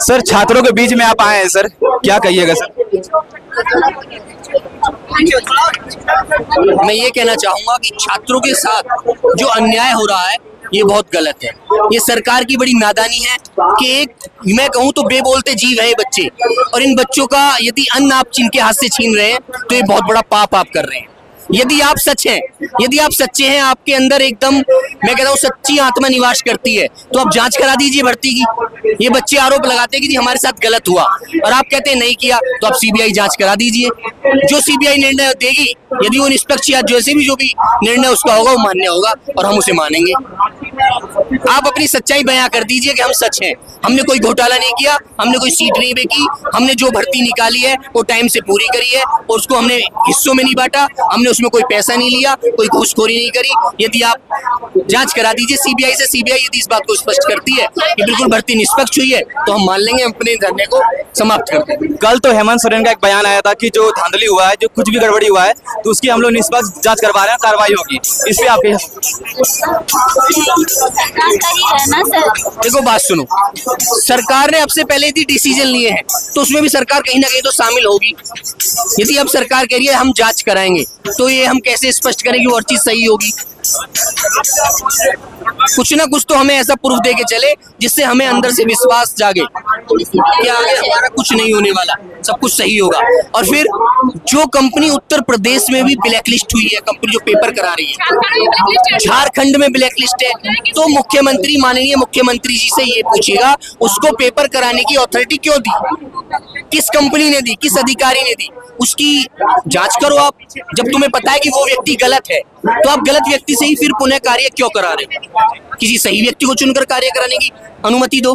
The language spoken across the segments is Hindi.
सर छात्रों के बीच में आप आए हैं सर, क्या कहिएगा सर? मैं ये कहना चाहूंगा कि छात्रों के साथ जो अन्याय हो रहा है ये बहुत गलत है। ये सरकार की बड़ी नादानी है कि एक मैं कहूँ तो बेबोलते जीव है ये बच्चे, और इन बच्चों का यदि अन्न आप जिनके हाथ से छीन रहे हैं तो ये बहुत बड़ा पाप आप कर रहे हैं। यदि आप सच हैं, यदि आप सच्चे हैं, आपके अंदर एकदम मैं कहता हूँ सच्ची आत्मा निवास करती है, तो आप जांच करा दीजिए भर्ती की। ये बच्चे आरोप लगाते हैं कि जी हमारे साथ गलत हुआ, और आप कहते हैं नहीं किया, तो आप सीबीआई जांच करा दीजिए। जो सीबीआई निर्णय देगी, यदि वो निष्पक्ष या जैसे भी जो भी निर्णय उसका होगा वो मान्य होगा और हम उसे मानेंगे। आप अपनी सच्चाई बयां कर दीजिए कि हम सच हैं, हमने कोई घोटाला नहीं किया, हमने कोई सीट नहीं बेची, हमने जो भर्ती निकाली है वो टाइम से पूरी करी है और उसको हमने हिस्सों में नहीं बांटा, हमने उसमें कोई पैसा नहीं लिया, कोई घूसखोरी नहीं करी। यदि आप जांच करा दीजिए सीबीआई से, सीबीआई यदि इस बात को स्पष्ट करती है कि बिल्कुल भर्ती निष्पक्ष हुई है तो हम मान लेंगे, अपने धरने को समाप्त कर देंगे। कल तो हेमंत सोरेन का एक बयान आया था कि जो धांधली हुआ है, जो कुछ भी गड़बड़ी हुआ है, तो उसकी हम लोग निष्पक्ष जांच करवा रहे हैं, कार्रवाई होगी। इस पे आपके देखो बात सुनो, सरकार ने अब से पहले यदि डिसीजन लिए हैं तो उसमें भी सरकार कहीं ना कहीं तो शामिल होगी। यदि अब सरकार कह रही है हम जांच कराएंगे, तो ये हम कैसे स्पष्ट करें कि वो हर चीज सही होगी? कुछ ना कुछ तो हमें ऐसा प्रूफ दे के चले जिससे हमें अंदर से विश्वास जागे कि आगे हमारा कुछ नहीं होने वाला, सब कुछ सही होगा। और फिर जो कंपनी उत्तर प्रदेश में भी ब्लैकलिस्ट हुई है, कंपनी जो पेपर करा रही है, झारखंड में ब्लैकलिस्ट है, तो मुख्यमंत्री माननीय मुख्यमंत्री जी से ये पूछेगा उसको पेपर कराने की अथॉरिटी क्यों दी, किस कंपनी ने दी, किस अधिकारी ने दी, उसकी जांच करो आप। जब तुम्हें पता है कि वो व्यक्ति गलत है तो आप गलत व्यक्ति से ही फिर पुनः कार्य क्यों करा रहे हो? किसी सही व्यक्ति को चुनकर कार्य कराने की अनुमति दो।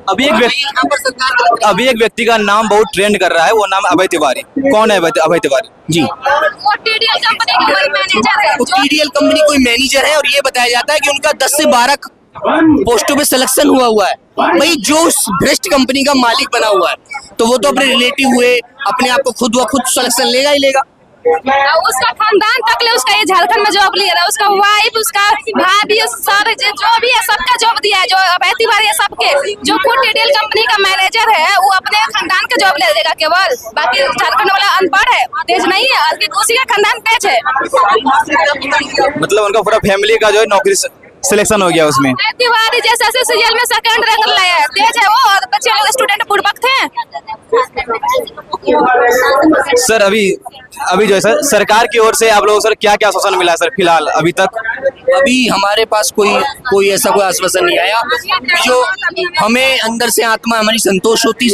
अभी एक व्यक्ति का नाम बहुत ट्रेंड कर रहा है, वो नाम अभय तिवारी। कौन है अभय तिवारी? जी, वो टीडीएल कंपनी का कोई मैनेजर है। टीडीएल कंपनी कोई मैनेजर है, और ये बताया जाता है कि उनका 10 से 12 पोस्टों पे सिलेक्शन हुआ है। भाई जो उस भ्रष्ट कंपनी का मालिक बना हुआ है तो वो तो अपने रिलेटिव हुए, अपने आप को खुद सिलेक्शन लेगा ही लेगा। उसका खानदान तक ले उसका ये झारखंड में जॉब लिया, उसका वाइफ, उसका भाभी, सब जो भी है सबका जॉब दिया है। जो अभय तिवारी है सबके, जो खुद टीडीएल कंपनी का मैनेजर है वो अपने खानदान का जॉब ले देगा केवल, बाकी झारखंड वाला अनपढ़ है, तेज नहीं है, उसी का खानदान तेज है। मतलब उनका पूरा फैमिली का जो है नौकरी सिलेक्शन हो गया उसमें। तिवारी जैसे सीरियल में सेकंड रैंक लाया है, तेज है वो, और बच्चे लोग स्टूडेंट बुड़बक थे। सर अभी जो है सर सरकार की ओर से आप लोगों सर क्या क्या आश्वासन मिला है सर फिलहाल अभी तक? अभी हमारे पास कोई ऐसा कोई आश्वासन नहीं आया जो हमें अंदर से आत्मा हमारी संतुष्ट होती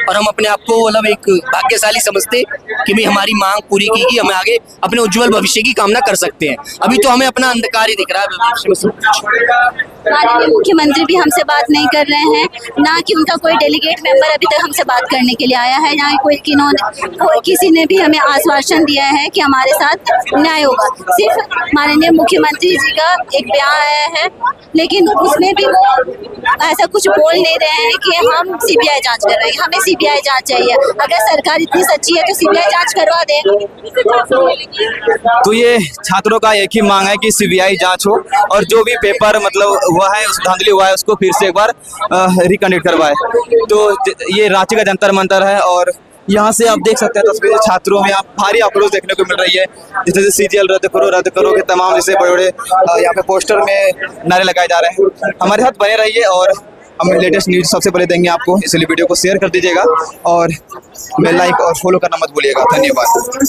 और हम अपने आप को मतलब एक भाग्यशाली समझते कि भाई हमारी मांग पूरी की, हमें आगे अपने उज्जवल भविष्य की कामना कर सकते हैं। अभी तो हमें अपना अंधकार ही दिख रहा है भविष्य में सब कुछ। माननीय मुख्यमंत्री भी हमसे बात नहीं कर रहे हैं, ना कि उनका कोई डेलीगेट मेंबर अभी तक हमसे बात करने के लिए आया है, ना कोई किसी ने भी हमें आश्वासन दिया है कि हमारे साथ न्याय होगा। सिर्फ माननीय मुख्यमंत्री जी का एक बयान आया है, लेकिन उसमें भी वो ऐसा कुछ बोल नहीं रहे हैं कि हम सीबीआई जांच कर रहे हैं। हमें सीबीआई जांच चाहिए, अगर सरकार इतनी सच्ची है तो सीबीआई जांच करवा दे। तो ये छात्रों का एक ही मांग है कि सीबीआई जांच हो और जो भी पेपर मतलब हुआ है, उस धांधली हुआ है, उसको फिर से एक बार रिकंडक्ट करवाए। तो ये रांची का जंतर मंतर है और यहाँ से आप देख सकते हैं तस्वीरें, छात्रों में भारी आक्रोश देखने को मिल रही है। जैसे सीजीएल रद्द करो के तमाम जैसे बड़े बड़े यहाँ पे पोस्टर में नारे लगाए जा रहे हैं। हमारे साथ बने रहिए और हम लेटेस्ट न्यूज सबसे पहले देंगे आपको, इसलिए वीडियो को शेयर कर दीजिएगा और बेल लाइक और फॉलो करना मत भूलिएगा। धन्यवाद।